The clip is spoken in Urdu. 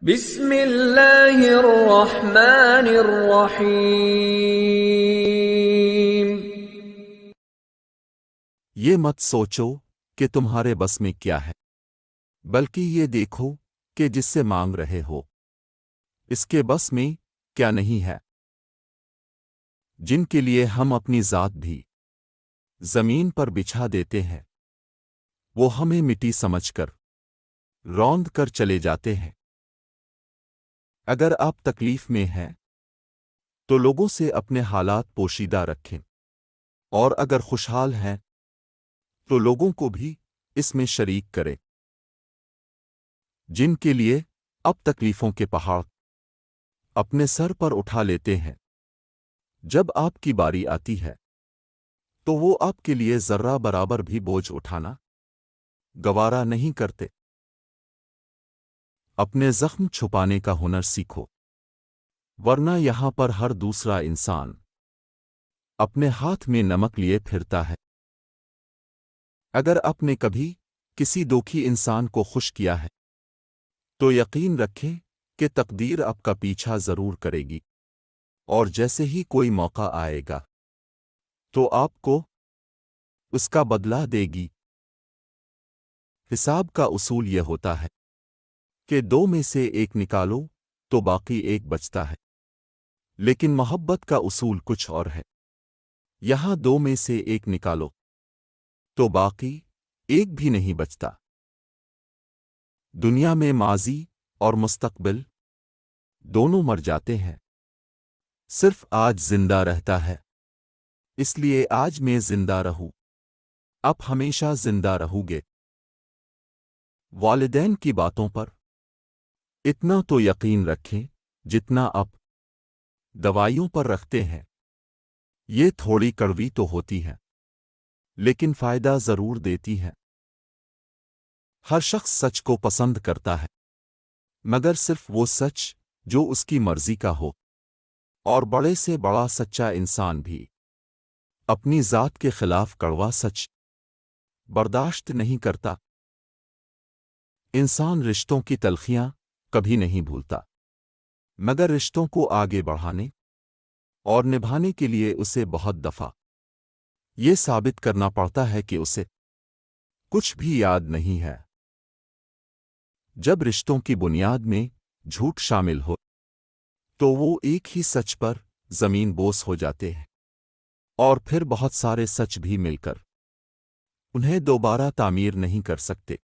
بسم اللہ الرحمن الرحیم۔ یہ مت سوچو کہ تمہارے بس میں کیا ہے، بلکہ یہ دیکھو کہ جس سے مانگ رہے ہو اس کے بس میں کیا نہیں ہے۔ جن کے لیے ہم اپنی ذات بھی زمین پر بچھا دیتے ہیں وہ ہمیں مٹی سمجھ کر روند کر چلے جاتے ہیں۔ اگر آپ تکلیف میں ہیں تو لوگوں سے اپنے حالات پوشیدہ رکھیں، اور اگر خوشحال ہیں تو لوگوں کو بھی اس میں شریک کریں۔ جن کے لیے اب تکلیفوں کے پہاڑ اپنے سر پر اٹھا لیتے ہیں، جب آپ کی باری آتی ہے تو وہ آپ کے لیے ذرہ برابر بھی بوجھ اٹھانا گوارا نہیں کرتے۔ اپنے زخم چھپانے کا ہنر سیکھو، ورنہ یہاں پر ہر دوسرا انسان اپنے ہاتھ میں نمک لیے پھرتا ہے۔ اگر آپ نے کبھی کسی دوکھی انسان کو خوش کیا ہے تو یقین رکھیں کہ تقدیر آپ کا پیچھا ضرور کرے گی، اور جیسے ہی کوئی موقع آئے گا تو آپ کو اس کا بدلہ دے گی۔ حساب کا اصول یہ ہوتا ہے کہ دو میں سے ایک نکالو تو باقی ایک بچتا ہے، لیکن محبت کا اصول کچھ اور ہے۔ یہاں دو میں سے ایک نکالو تو باقی ایک بھی نہیں بچتا۔ دنیا میں ماضی اور مستقبل دونوں مر جاتے ہیں، صرف آج زندہ رہتا ہے، اس لیے آج میں زندہ رہوں۔ آپ ہمیشہ زندہ رہو گے۔ والدین کی باتوں پر اتنا تو یقین رکھیں جتنا آپ دوائیوں پر رکھتے ہیں۔ یہ تھوڑی کڑوی تو ہوتی ہے لیکن فائدہ ضرور دیتی ہے۔ ہر شخص سچ کو پسند کرتا ہے، مگر صرف وہ سچ جو اس کی مرضی کا ہو، اور بڑے سے بڑا سچا انسان بھی اپنی ذات کے خلاف کڑوا سچ برداشت نہیں کرتا۔ انسان رشتوں کی تلخیاں کبھی نہیں بھولتا، مگر رشتوں کو آگے بڑھانے اور نبھانے کے لیے اسے بہت دفعہ یہ ثابت کرنا پڑتا ہے کہ اسے کچھ بھی یاد نہیں ہے۔ جب رشتوں کی بنیاد میں جھوٹ شامل ہو تو وہ ایک ہی سچ پر زمین بوس ہو جاتے ہیں، اور پھر بہت سارے سچ بھی مل کر انہیں دوبارہ تعمیر نہیں کر سکتے۔